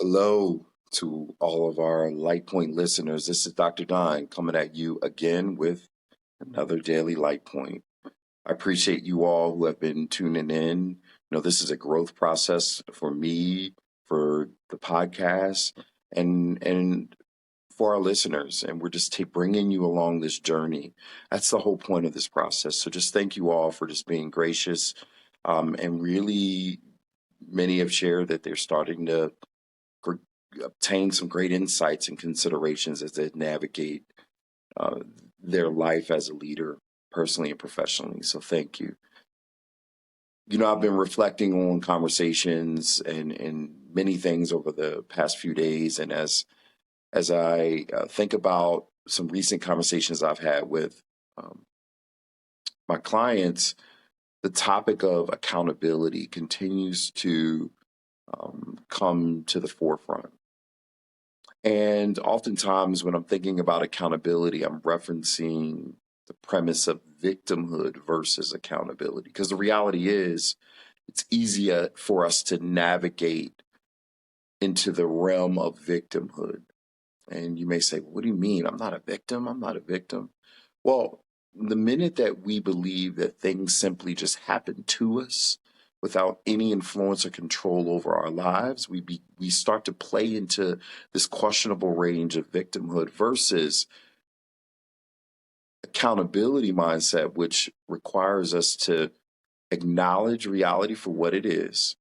Hello to all of our LightPoint listeners. This is Dr. Don coming at you again with another daily LightPoint. I appreciate you all who have been tuning in. This is a growth process for me, for the podcast, and for our listeners. And we're just bringing you along this journey. That's the whole point of this process. So just thank you all for just being gracious. And really, many have shared that they're starting to gr- obtain some great insights and considerations as they navigate uh, their life as a leader, personally and professionally. So thank you. I've been reflecting on conversations and many things over the past few days, and as I think about some recent conversations I've had with um, my clients, the topic of accountability continues to come to the forefront. And oftentimes, when I'm thinking about accountability, I'm referencing the premise of victimhood versus accountability. Because the reality is, it's easier for us to navigate into the realm of victimhood. And you may say, "What do you mean? I'm not a victim. I'm not a victim." Well, the minute that we believe that things simply just happen to us without any influence or control over our lives, we start to play into this questionable range of victimhood versus accountability mindset, which requires us to acknowledge reality for what it is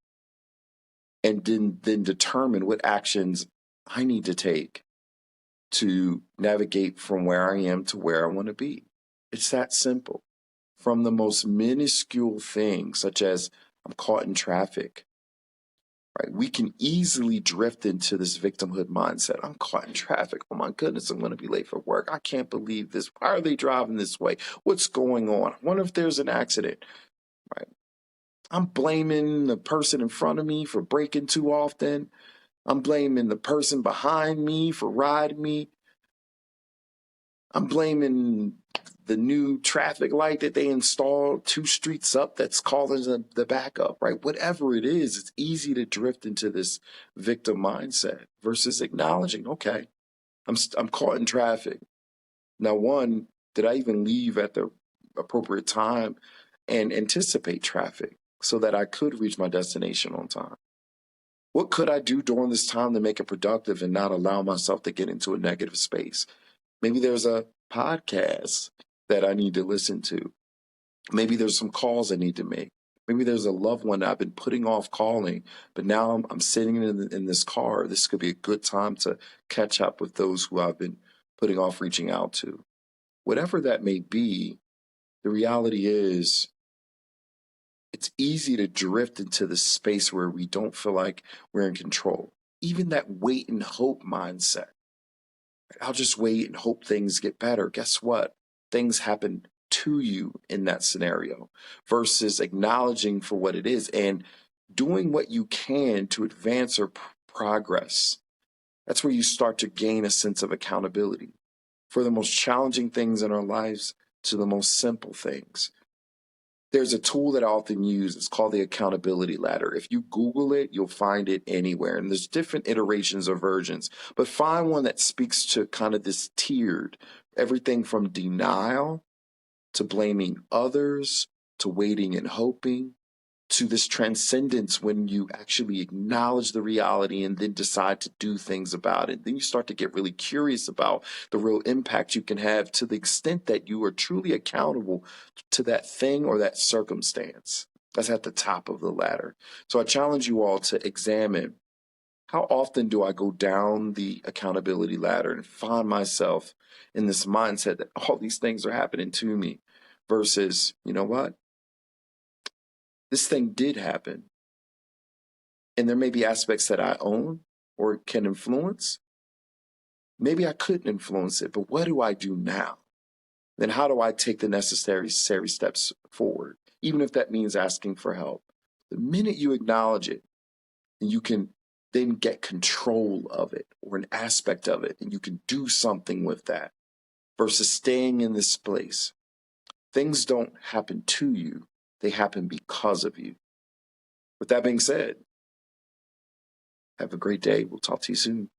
and then determine what actions I need to take to navigate from where I am to where I want to be. It's that simple. From the most minuscule things, such as I'm caught in traffic, right? We can easily drift into this victimhood mindset. I'm caught in traffic. Oh my goodness, I'm going to be late for work. I can't believe this. Why are they driving this way? What's going on? I wonder if there's an accident, right? I'm blaming the person in front of me for braking too often. I'm blaming the person behind me for riding me. I'm blaming the new traffic light that they installed 2 streets up that's causing the backup, right? Whatever it is, it's easy to drift into this victim mindset versus acknowledging, okay, I'm caught in traffic. Now, one, did I even leave at the appropriate time and anticipate traffic so that I could reach my destination on time? What could I do during this time to make it productive and not allow myself to get into a negative space? Maybe there's a podcast that I need to listen to. Maybe there's some calls I need to make. Maybe there's a loved one that I've been putting off calling, but now I'm sitting in this car. This could be a good time to catch up with those who I've been putting off reaching out to. Whatever that may be, the reality is it's easy to drift into the space where we don't feel like we're in control. Even that wait and hope mindset. I'll just wait and hope things get better. Guess what? Things happen to you in that scenario versus acknowledging for what it is and doing what you can to advance or progress. That's where you start to gain a sense of accountability for the most challenging things in our lives to the most simple things. There's a tool that I often use. It's called the accountability ladder. If you Google it, you'll find it anywhere. And there's different iterations or versions, but find one that speaks to kind of this tiered everything from denial to blaming others to waiting and hoping to this transcendence when you actually acknowledge the reality and then decide to do things about it. Then you start to get really curious about the real impact you can have to the extent that you are truly accountable to that thing or that circumstance. That's at the top of the ladder. So I challenge you all to examine how often do I go down the accountability ladder and find myself in this mindset that all these things are happening to me versus, you know what? This thing did happen. And there may be aspects that I own or can influence. Maybe I couldn't influence it, but what do I do now? Then how do I take the necessary steps forward, even if that means asking for help? The minute you acknowledge it, you can then get control of it or an aspect of it, and you can do something with that versus staying in this place. Things don't happen to you, they happen because of you. With that being said, Have a great day. We'll talk to you soon.